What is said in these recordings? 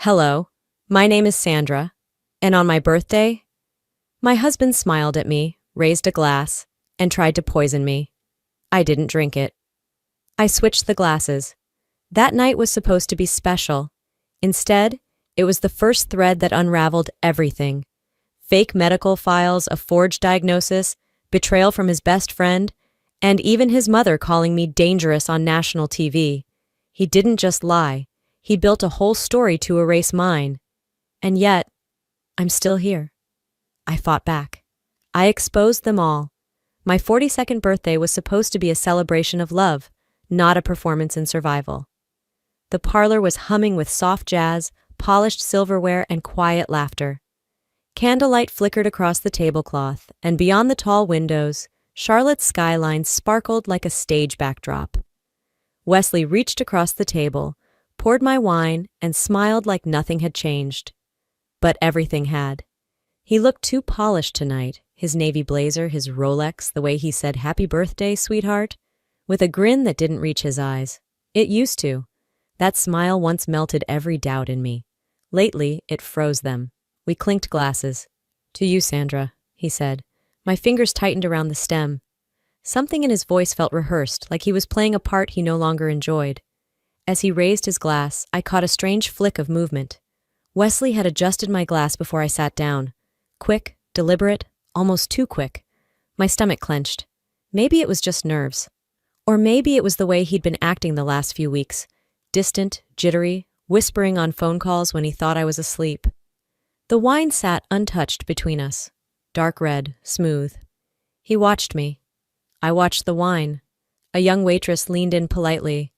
Hello, my name is Sandra, and on my birthday, my husband smiled at me, raised a glass, and tried to poison me. I didn't drink it. I switched the glasses. That night was supposed to be special. Instead, it was the first thread that unraveled everything. Fake medical files, a forged diagnosis, betrayal from his best friend, and even his mother calling me dangerous on national TV. He didn't just lie. He built a whole story to erase mine. And yet, I'm still here. I fought back. I exposed them all. My 42nd birthday was supposed to be a celebration of love, not a performance in survival. The parlor was humming with soft jazz, polished silverware, and quiet laughter. Candlelight flickered across the tablecloth, and beyond the tall windows, Charlotte's skyline sparkled like a stage backdrop. Wesley reached across the table, poured my wine, and smiled like nothing had changed. But everything had. He looked too polished tonight, his navy blazer, his Rolex, the way he said, "Happy birthday, sweetheart," with a grin that didn't reach his eyes. It used to. That smile once melted every doubt in me. Lately, it froze them. We clinked glasses. "To you, Sandra," he said. My fingers tightened around the stem. Something in his voice felt rehearsed, like he was playing a part he no longer enjoyed. As he raised his glass, I caught a strange flick of movement. Wesley had adjusted my glass before I sat down. Quick, deliberate, almost too quick. My stomach clenched. Maybe it was just nerves. Or maybe it was the way he'd been acting the last few weeks. Distant, jittery, whispering on phone calls when he thought I was asleep. The wine sat untouched between us. Dark red, smooth. He watched me. I watched the wine. A young waitress leaned in politely.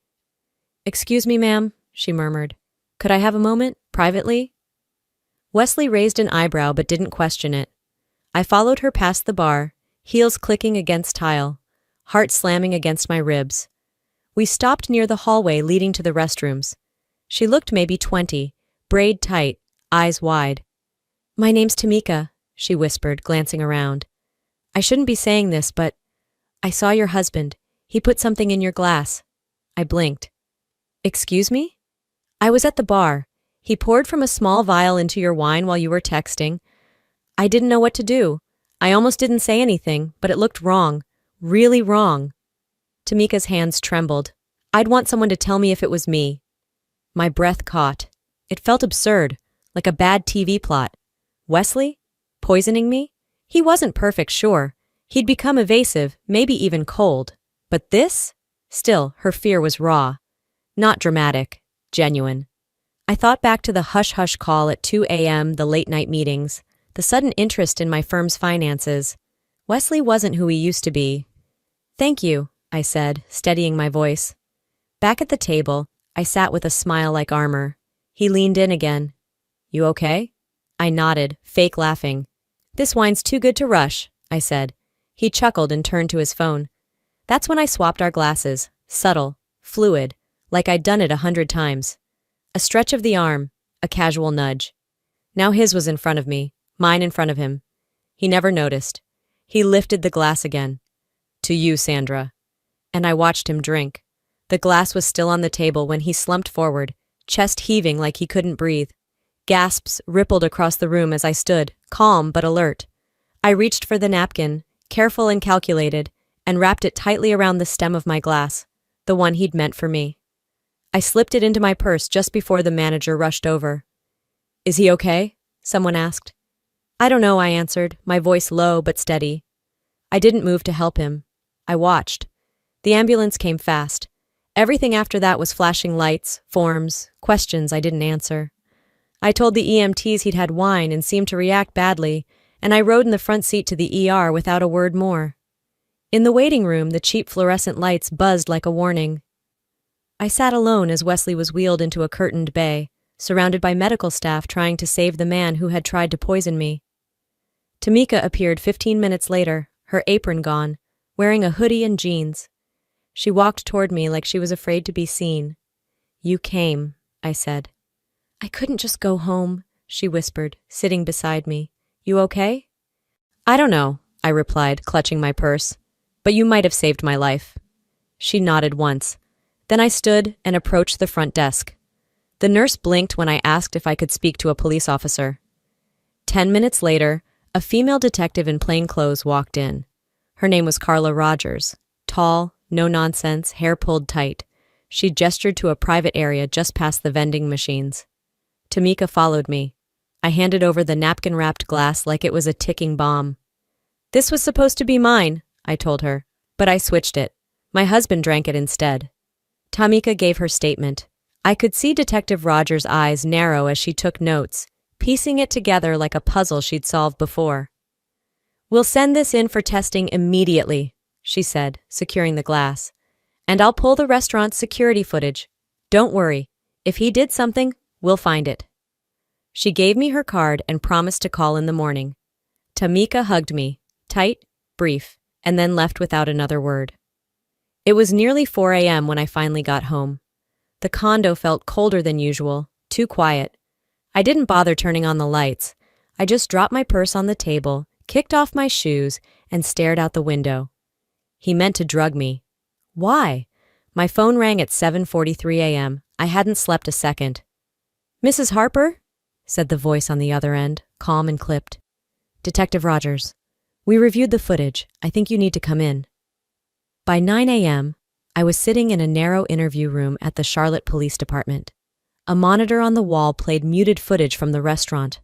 "Excuse me, ma'am," she murmured. "Could I have a moment, privately?" Wesley raised an eyebrow but didn't question it. I followed her past the bar, heels clicking against tile, heart slamming against my ribs. We stopped near the hallway leading to the restrooms. She looked maybe 20, braid tight, eyes wide. "My name's Tamika," she whispered, glancing around. "I shouldn't be saying this, but I saw your husband. He put something in your glass." I blinked. "Excuse me?" "I was at the bar. He poured from a small vial into your wine while you were texting. I didn't know what to do. I almost didn't say anything, but it looked wrong. Really wrong." Tamika's hands trembled. I'd want someone to tell me if it was me. My breath caught. It felt absurd, like a bad TV plot. Wesley? Poisoning me? He wasn't perfect, sure. He'd become evasive, maybe even cold. But this? Still, her fear was raw. Not dramatic. Genuine. I thought back to the hush-hush call at 2 a.m., the late-night meetings, the sudden interest in my firm's finances. Wesley wasn't who he used to be. "Thank you," I said, steadying my voice. Back at the table, I sat with a smile like armor. He leaned in again. "You okay?" I nodded, fake laughing. "This wine's too good to rush," I said. He chuckled and turned to his phone. That's when I swapped our glasses, subtle, fluid, like I'd done it 100 times. A stretch of the arm, a casual nudge. Now his was in front of me, mine in front of him. He never noticed. He lifted the glass again. "To you, Sandra." And I watched him drink. The glass was still on the table when he slumped forward, chest heaving like he couldn't breathe. Gasps rippled across the room as I stood, calm but alert. I reached for the napkin, careful and calculated, and wrapped it tightly around the stem of my glass, the one he'd meant for me. I slipped it into my purse just before the manager rushed over. "Is he okay?" someone asked. "I don't know," I answered, my voice low but steady. I didn't move to help him. I watched. The ambulance came fast. Everything after that was flashing lights, forms, questions I didn't answer. I told the EMTs he'd had wine and seemed to react badly, and I rode in the front seat to the ER without a word more. In the waiting room, the cheap fluorescent lights buzzed like a warning. I sat alone as Wesley was wheeled into a curtained bay, surrounded by medical staff trying to save the man who had tried to poison me. Tamika appeared 15 minutes later, her apron gone, wearing a hoodie and jeans. She walked toward me like she was afraid to be seen. "You came," I said. "I couldn't just go home," she whispered, sitting beside me. "You okay?" "I don't know," I replied, clutching my purse. "But you might have saved my life." She nodded once. Then I stood and approached the front desk. The nurse blinked when I asked if I could speak to a police officer. 10 minutes later, a female detective in plain clothes walked in. Her name was Carla Rogers. Tall, no-nonsense, hair pulled tight. She gestured to a private area just past the vending machines. Tamika followed me. I handed over the napkin-wrapped glass like it was a ticking bomb. "This was supposed to be mine," I told her, but I switched it. My husband drank it instead. Tamika gave her statement. I could see Detective Rogers' eyes narrow as she took notes, piecing it together like a puzzle she'd solved before. "We'll send this in for testing immediately," she said, securing the glass. "And I'll pull the restaurant's security footage. Don't worry. If he did something, we'll find it." She gave me her card and promised to call in the morning. Tamika hugged me, tight, brief, and then left without another word. It was nearly 4 a.m. when I finally got home. The condo felt colder than usual, too quiet. I didn't bother turning on the lights. I just dropped my purse on the table, kicked off my shoes, and stared out the window. He meant to drug me. Why? My phone rang at 7:43 a.m. I hadn't slept a second. "Mrs. Harper?" said the voice on the other end, calm and clipped. "Detective Rogers. We reviewed the footage. I think you need to come in." By 9 a.m., I was sitting in a narrow interview room at the Charlotte Police Department. A monitor on the wall played muted footage from the restaurant.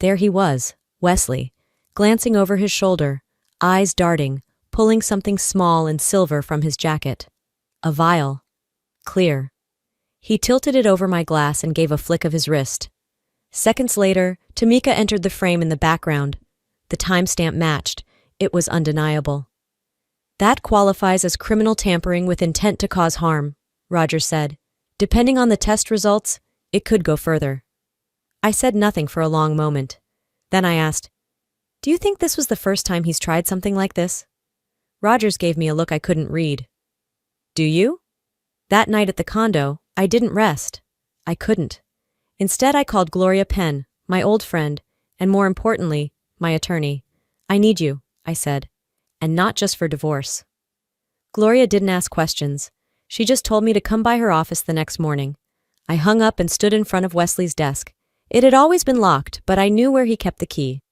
There he was, Wesley, glancing over his shoulder, eyes darting, pulling something small and silver from his jacket. A vial. Clear. He tilted it over my glass and gave a flick of his wrist. Seconds later, Tamika entered the frame in the background. The timestamp matched. It was undeniable. "That qualifies as criminal tampering with intent to cause harm," Rogers said. "Depending on the test results, it could go further." I said nothing for a long moment. Then I asked, "Do you think this was the first time he's tried something like this?" Rogers gave me a look I couldn't read. "Do you?" That night at the condo, I didn't rest. I couldn't. Instead, I called Gloria Penn, my old friend, and more importantly, my attorney. "I need you," I said, "and not just for divorce." Gloria didn't ask questions. She just told me to come by her office the next morning. I hung up and stood in front of Wesley's desk. It had always been locked, but I knew where he kept the key.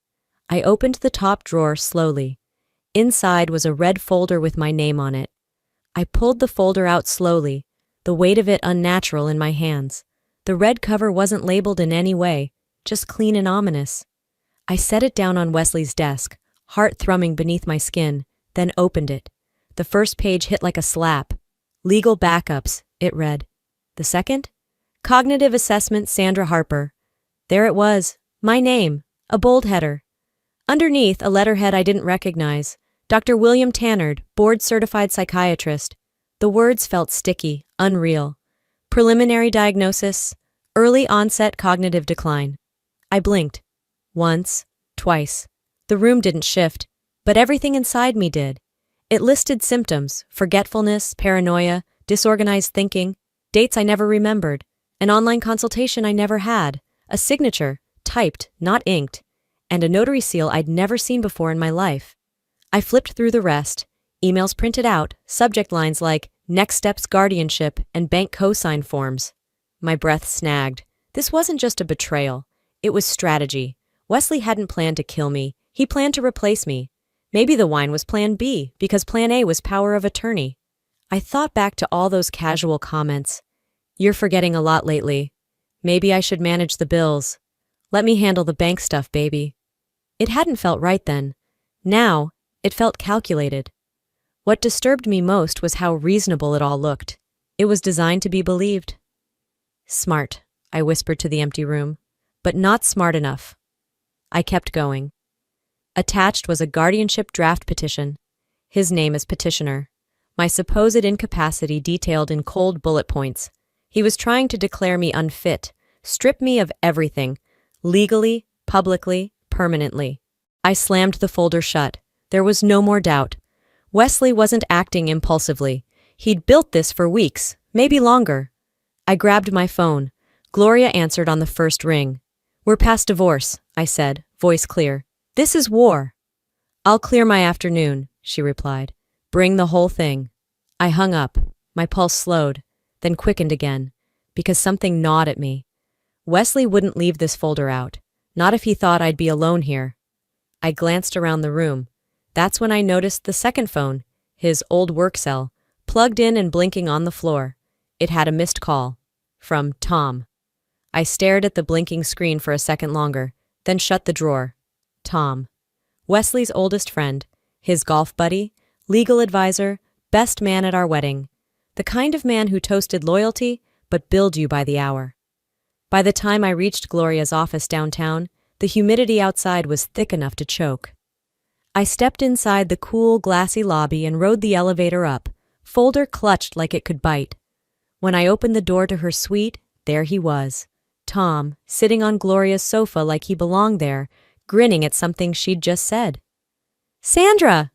I opened the top drawer slowly. Inside was a red folder with my name on it. I pulled the folder out slowly, the weight of it unnatural in my hands. The red cover wasn't labeled in any way, just clean and ominous. I set it down on Wesley's desk, heart thrumming beneath my skin, then opened it. The first page hit like a slap. "Legal backups," it read. The second? "Cognitive assessment, Sandra Harper." There it was, my name, a bold header. Underneath, a letterhead I didn't recognize. Dr. William Tannard, board-certified psychiatrist. The words felt sticky, unreal. Preliminary diagnosis, early onset cognitive decline. I blinked. Once, twice. The room didn't shift, but everything inside me did. It listed symptoms: forgetfulness, paranoia, disorganized thinking, dates I never remembered, an online consultation I never had, a signature, typed, not inked, and a notary seal I'd never seen before in my life. I flipped through the rest, emails printed out, subject lines like "Next Steps Guardianship" and bank cosign forms. My breath snagged. This wasn't just a betrayal. It was strategy. Wesley hadn't planned to kill me. He planned to replace me. Maybe the wine was plan B, because plan A was power of attorney. I thought back to all those casual comments. "You're forgetting a lot lately. Maybe I should manage the bills. Let me handle the bank stuff, baby." It hadn't felt right then. Now, it felt calculated. What disturbed me most was how reasonable it all looked. It was designed to be believed. "Smart," I whispered to the empty room, "but not smart enough." I kept going. Attached was a guardianship draft petition. His name as petitioner. My supposed incapacity detailed in cold bullet points. He was trying to declare me unfit, strip me of everything, legally, publicly, permanently. I slammed the folder shut. There was no more doubt. Wesley wasn't acting impulsively. He'd built this for weeks, maybe longer. I grabbed my phone. Gloria answered on the first ring. "We're past divorce," I said, voice clear. "This is war." "I'll clear my afternoon," she replied. "Bring the whole thing." I hung up. My pulse slowed, then quickened again. because something gnawed at me. Wesley wouldn't leave this folder out, not if he thought I'd be alone here. I glanced around the room. That's when I noticed the second phone, his old work cell, plugged in and blinking on the floor. It had a missed call. From Tom. I stared at the blinking screen for a second longer, then shut the drawer. Tom. Wesley's oldest friend, his golf buddy, legal advisor, best man at our wedding. The kind of man who toasted loyalty, but billed you by the hour. By the time I reached Gloria's office downtown, the humidity outside was thick enough to choke. I stepped inside the cool, glassy lobby and rode the elevator up, folder clutched like it could bite. When I opened the door to her suite, there he was. Tom, sitting on Gloria's sofa like he belonged there, grinning at something she'd just said. "Sandra!"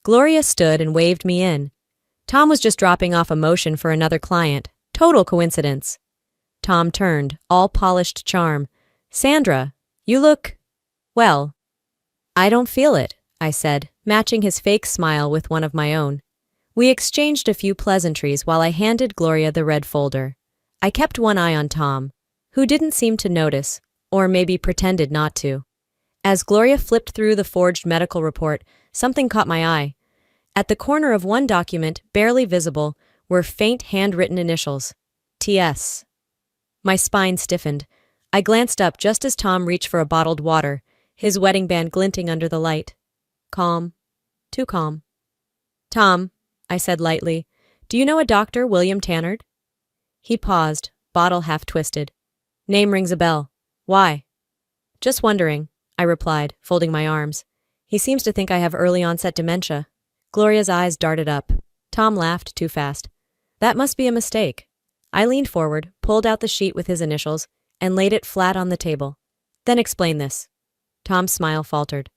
Gloria stood and waved me in. Tom was just dropping off a motion for another client. Total coincidence. Tom turned, all polished charm. "Sandra, you look... well." "I don't feel it," I said, matching his fake smile with one of my own. We exchanged a few pleasantries while I handed Gloria the red folder. I kept one eye on Tom, who didn't seem to notice, or maybe pretended not to. As Gloria flipped through the forged medical report, something caught my eye. At the corner of one document, barely visible, were faint handwritten initials. T.S. My spine stiffened. I glanced up just as Tom reached for a bottled water, his wedding band glinting under the light. Calm. Too calm. "Tom," I said lightly, "do you know a Dr. William Tannard?" He paused, bottle half twisted. "Name rings a bell. Why?" "Just wondering," I replied, folding my arms. "He seems to think I have early onset dementia." Gloria's eyes darted up. Tom laughed too fast. "That must be a mistake." I leaned forward, pulled out the sheet with his initials, and laid it flat on the table. "Then explain this." Tom's smile faltered.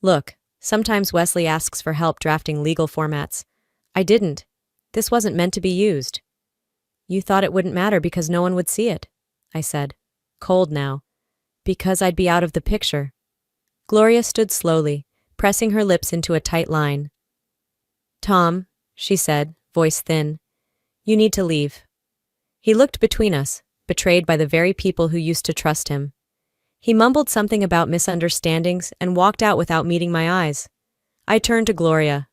"Look, sometimes Wesley asks for help drafting legal formats. I didn't. This wasn't meant to be used." "You thought it wouldn't matter because no one would see it," I said, cold now. "Because I'd be out of the picture." Gloria stood slowly, pressing her lips into a tight line. "Tom," she said, voice thin, "you need to leave." He looked between us, betrayed by the very people who used to trust him. He mumbled something about misunderstandings and walked out without meeting my eyes. I turned to Gloria.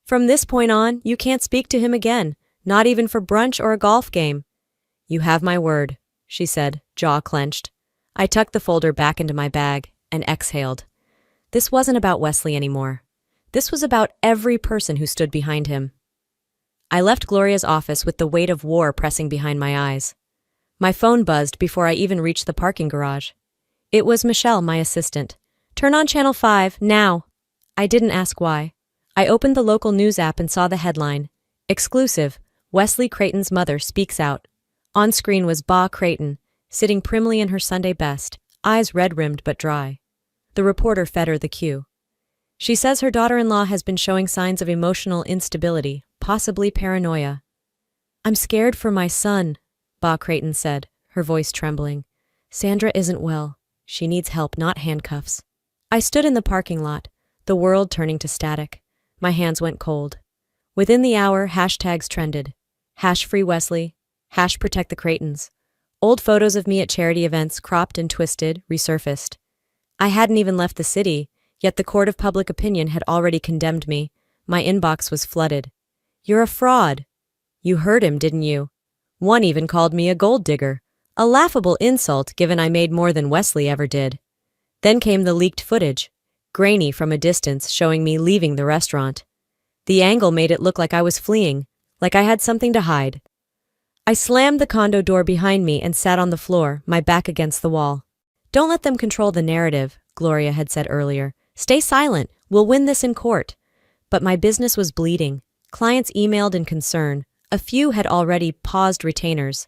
"From this point on, you can't speak to him again, not even for brunch or a golf game." "You have my word," she said, jaw clenched. I tucked the folder back into my bag and exhaled. This wasn't about Wesley anymore. This was about every person who stood behind him. I left Gloria's office with the weight of war pressing behind my eyes. My phone buzzed before I even reached the parking garage. It was Michelle, my assistant. "Turn on Channel 5, now." I didn't ask why. I opened the local news app and saw the headline. Exclusive, Wesley Creighton's mother speaks out. On screen was Ba Creighton, sitting primly in her Sunday best, eyes red-rimmed but dry. The reporter fed her the cue. "She says her daughter-in-law has been showing signs of emotional instability, possibly paranoia." "I'm scared for my son," Ba Creighton said, her voice trembling. "Sandra isn't well. She needs help, not handcuffs." I stood in the parking lot, the world turning to static. My hands went cold. Within the hour, hashtags trended. #FreeWesley, #Protect the Creightons. Old photos of me at charity events, cropped and twisted, resurfaced. I hadn't even left the city, yet the court of public opinion had already condemned me. My inbox was flooded. "You're a fraud." "You heard him, didn't you?" One even called me a gold digger, a laughable insult given I made more than Wesley ever did. Then came the leaked footage, grainy from a distance, showing me leaving the restaurant. The angle made it look like I was fleeing, like I had something to hide. I slammed the condo door behind me and sat on the floor, my back against the wall. "Don't let them control the narrative," Gloria had said earlier. "Stay silent. We'll win this in court." But my business was bleeding. Clients emailed in concern. A few had already paused retainers.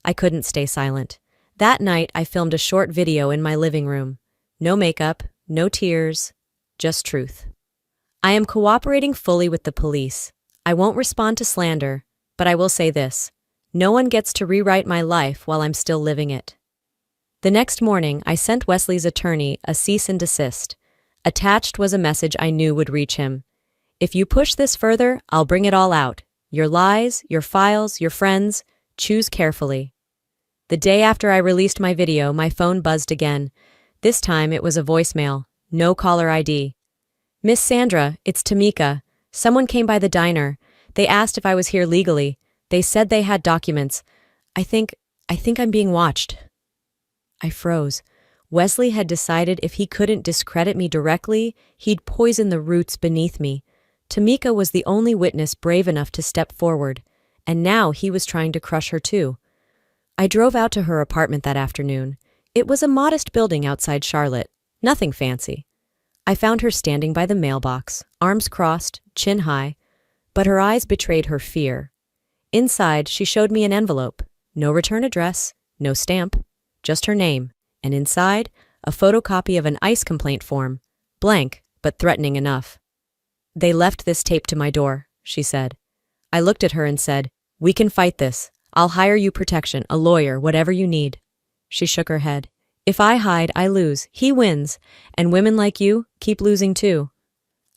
I couldn't stay silent. That night, I filmed a short video in my living room. No makeup, no tears, just truth. I am cooperating fully with the police. I won't respond to slander, but I will say this. No one gets to rewrite my life while I'm still living it. The next morning, I sent Wesley's attorney a cease and desist. Attached was a message I knew would reach him. "If you push this further, I'll bring it all out. Your lies, your files, your friends. Choose carefully." The day after I released my video, my phone buzzed again. This time it was a voicemail. No caller ID. Miss Sandra, it's Tamika. Someone came by the diner. They asked if I was here legally. They said they had documents. I think I'm being watched. I froze. Wesley had decided if he couldn't discredit me directly, he'd poison the roots beneath me. Tamika was the only witness brave enough to step forward, and now he was trying to crush her too. I drove out to her apartment that afternoon. It was a modest building outside Charlotte, nothing fancy. I found her standing by the mailbox, arms crossed, chin high, but her eyes betrayed her fear. Inside, she showed me an envelope. No return address, no stamp, just her name, and inside, a photocopy of an ICE complaint form, blank, but threatening enough. They left this taped to my door, she said. I looked at her and said, "We can fight this. I'll hire you protection, a lawyer, whatever you need." She shook her head. "If I hide, I lose. He wins. And women like you keep losing too."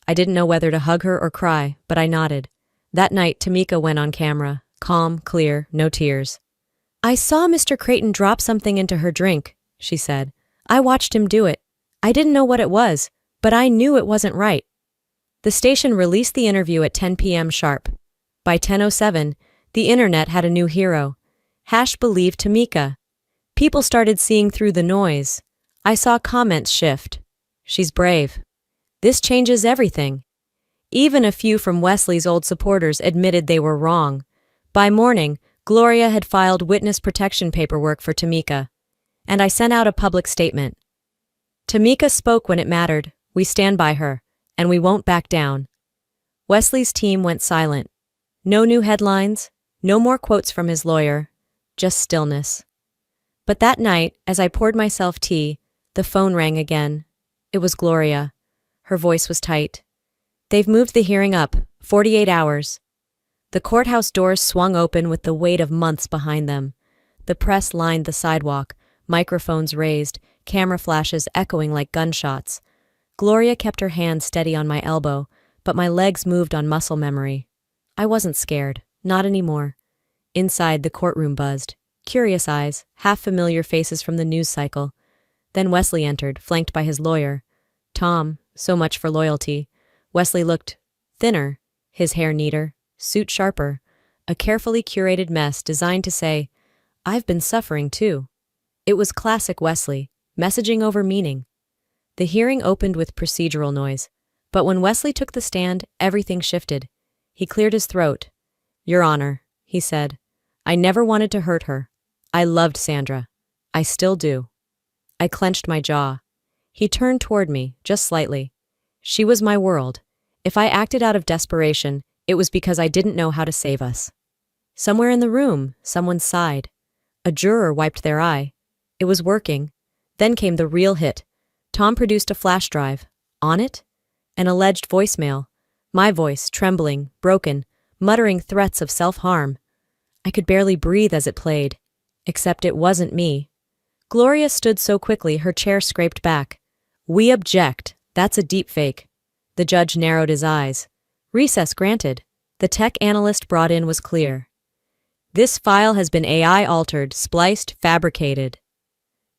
I didn't know whether to hug her or cry, but I nodded. That night, Tamika went on camera, calm, clear, no tears. "I saw Mr. Creighton drop something into her drink," she said. "I watched him do it. I didn't know what it was, but I knew it wasn't right." The station released the interview at 10 p.m. sharp. By 10:07, the internet had a new hero. #believe Tamika. People started seeing through the noise. I saw comments shift. "She's brave. This changes everything." Even a few from Wesley's old supporters admitted they were wrong. By morning, Gloria had filed witness protection paperwork for Tamika, and I sent out a public statement. Tamika spoke when it mattered. We stand by her, and we won't back down. Wesley's team went silent. No new headlines, no more quotes from his lawyer, just stillness. But that night, as I poured myself tea, the phone rang again. It was Gloria. Her voice was tight. "They've moved the hearing up, 48 hours. The courthouse doors swung open with the weight of months behind them. The press lined the sidewalk, microphones raised, camera flashes echoing like gunshots. Gloria kept her hand steady on my elbow, but my legs moved on muscle memory. I wasn't scared, not anymore. Inside, the courtroom buzzed. Curious eyes, half-familiar faces from the news cycle. Then Wesley entered, flanked by his lawyer. Tom, so much for loyalty. Wesley looked thinner, his hair neater, suit sharper, a carefully curated mess designed to say, "I've been suffering too." It was classic Wesley, messaging over meaning. The hearing opened with procedural noise, but when Wesley took the stand, everything shifted. He cleared his throat. "Your Honor," he said, "I never wanted to hurt her. I loved Sandra. I still do." I clenched my jaw. He turned toward me, just slightly. She was my world. If I acted out of desperation, it was because I didn't know how to save us. Somewhere in the room, someone sighed. A juror wiped their eye. It was working. Then came the real hit. Tom produced a flash drive. On it? An alleged voicemail. My voice, trembling, broken, muttering threats of self-harm. I could barely breathe as it played. Except it wasn't me. Gloria stood so quickly her chair scraped back. "We object. That's a deepfake." The judge narrowed his eyes. Recess granted. The tech analyst brought in was clear. "This file has been AI altered, spliced, fabricated."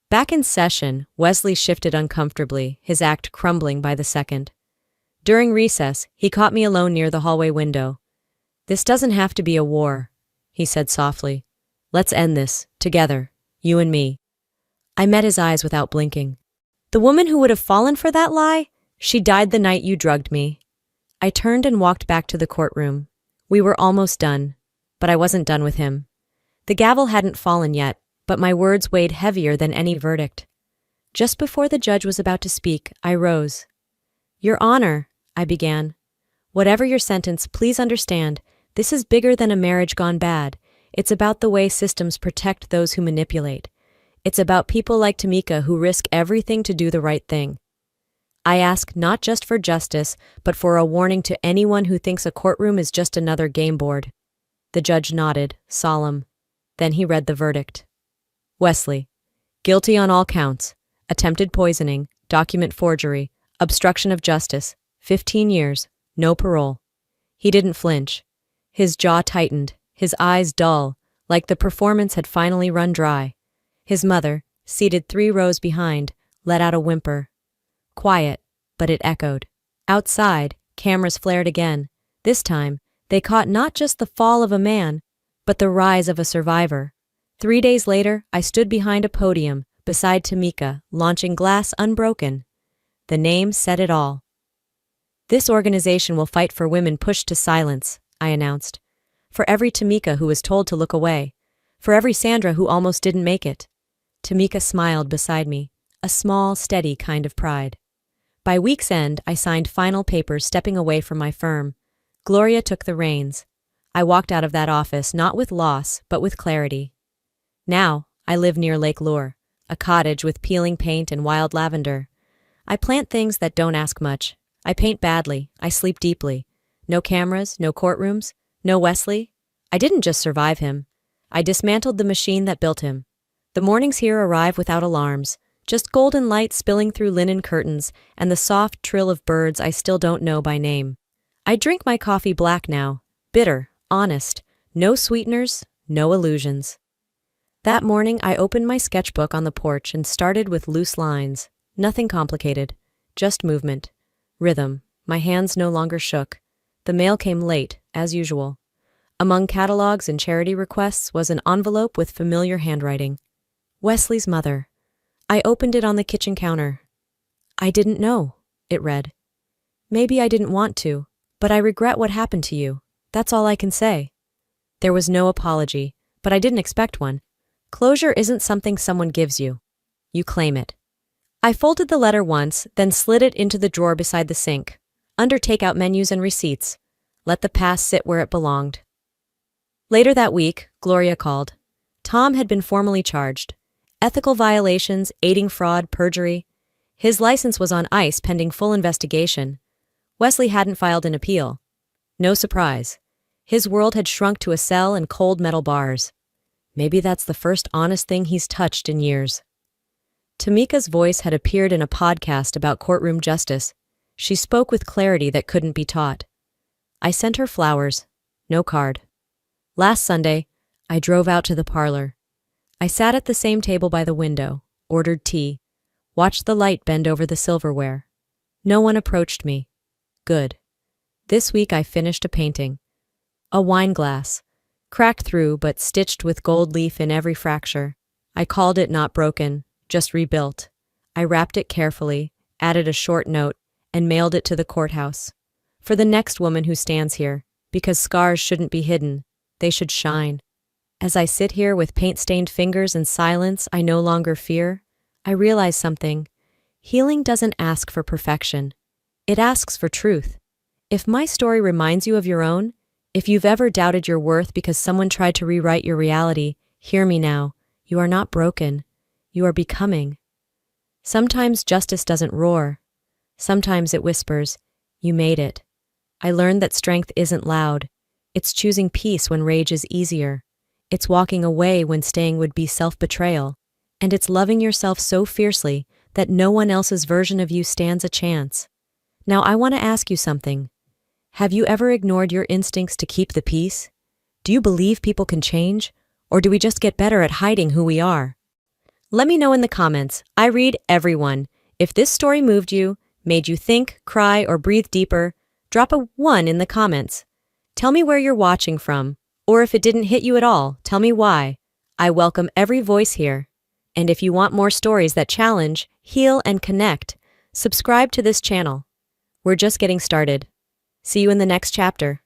Back in session, Wesley shifted uncomfortably, his act crumbling by the second. During recess, he caught me alone near the hallway window. "This doesn't have to be a war," he said softly. "Let's end this, together, you and me." I met his eyes without blinking. "The woman who would have fallen for that lie? She died the night you drugged me." I turned and walked back to the courtroom. We were almost done, but I wasn't done with him. The gavel hadn't fallen yet, but my words weighed heavier than any verdict. Just before the judge was about to speak, I rose. "Your Honor," I began. "Whatever your sentence, please understand, this is bigger than a marriage gone bad. It's about the way systems protect those who manipulate. It's about people like Tamika who risk everything to do the right thing. I ask not just for justice, but for a warning to anyone who thinks a courtroom is just another game board." The judge nodded, solemn. Then he read the verdict. Wesley, guilty on all counts, attempted poisoning, document forgery, obstruction of justice, 15 years, no parole. He didn't flinch. His jaw tightened, his eyes dull, like the performance had finally run dry. His mother, seated 3 rows behind, let out a whimper. Quiet, but it echoed. Outside, cameras flared again. This time, they caught not just the fall of a man, but the rise of a survivor. 3 days later, I stood behind a podium, beside Tamika, launching Glass Unbroken. The name said it all. This organization will fight for women pushed to silence, I announced. For every Tamika who was told to look away. For every Sandra who almost didn't make it. Tamika smiled beside me, a small, steady kind of pride. By week's end, I signed final papers stepping away from my firm. Gloria took the reins. I walked out of that office not with loss, but with clarity. Now, I live near Lake Lure, a cottage with peeling paint and wild lavender. I plant things that don't ask much. I paint badly. I sleep deeply. No cameras, no courtrooms, no Wesley. I didn't just survive him. I dismantled the machine that built him. The mornings here arrive without alarms, just golden light spilling through linen curtains and the soft trill of birds I still don't know by name. I drink my coffee black now, bitter, honest, no sweeteners, no illusions. That morning I opened my sketchbook on the porch and started with loose lines. Nothing complicated, just movement. Rhythm. My hands no longer shook. The mail came late, as usual. Among catalogs and charity requests was an envelope with familiar handwriting. Wesley's mother. I opened it on the kitchen counter. I didn't know, it read. Maybe I didn't want to, but I regret what happened to you. That's all I can say. There was no apology, but I didn't expect one. Closure isn't something someone gives you. You claim it. I folded the letter once, then slid it into the drawer beside the sink, under takeout menus and receipts. Let the past sit where it belonged. Later that week, Gloria called. Tom had been formally charged. Ethical violations, aiding fraud, perjury. His license was on ice pending full investigation. Wesley hadn't filed an appeal. No surprise. His world had shrunk to a cell and cold metal bars. Maybe that's the first honest thing he's touched in years. Tamika's voice had appeared in a podcast about courtroom justice. She spoke with clarity that couldn't be taught. I sent her flowers. No card. Last Sunday, I drove out to the parlor. I sat at the same table by the window, ordered tea, watched the light bend over the silverware. No one approached me. Good. This week I finished a painting. A wine glass, cracked through but stitched with gold leaf in every fracture. I called it not broken, just rebuilt. I wrapped it carefully, added a short note, and mailed it to the courthouse. For the next woman who stands here, because scars shouldn't be hidden, they should shine. As I sit here with paint-stained fingers and silence I no longer fear, I realize something. Healing doesn't ask for perfection. It asks for truth. If my story reminds you of your own, if you've ever doubted your worth because someone tried to rewrite your reality, hear me now. You are not broken. You are becoming. Sometimes justice doesn't roar. Sometimes it whispers, you made it. I learned that strength isn't loud. It's choosing peace when rage is easier. It's walking away when staying would be self-betrayal. And it's loving yourself so fiercely that no one else's version of you stands a chance. Now I want to ask you something. Have you ever ignored your instincts to keep the peace? Do you believe people can change? Or do we just get better at hiding who we are? Let me know in the comments. I read everyone. If this story moved you, made you think, cry, or breathe deeper, drop a 1 in the comments. Tell me where you're watching from, or if it didn't hit you at all, tell me why. I welcome every voice here. And if you want more stories that challenge, heal, and connect, subscribe to this channel. We're just getting started. See you in the next chapter.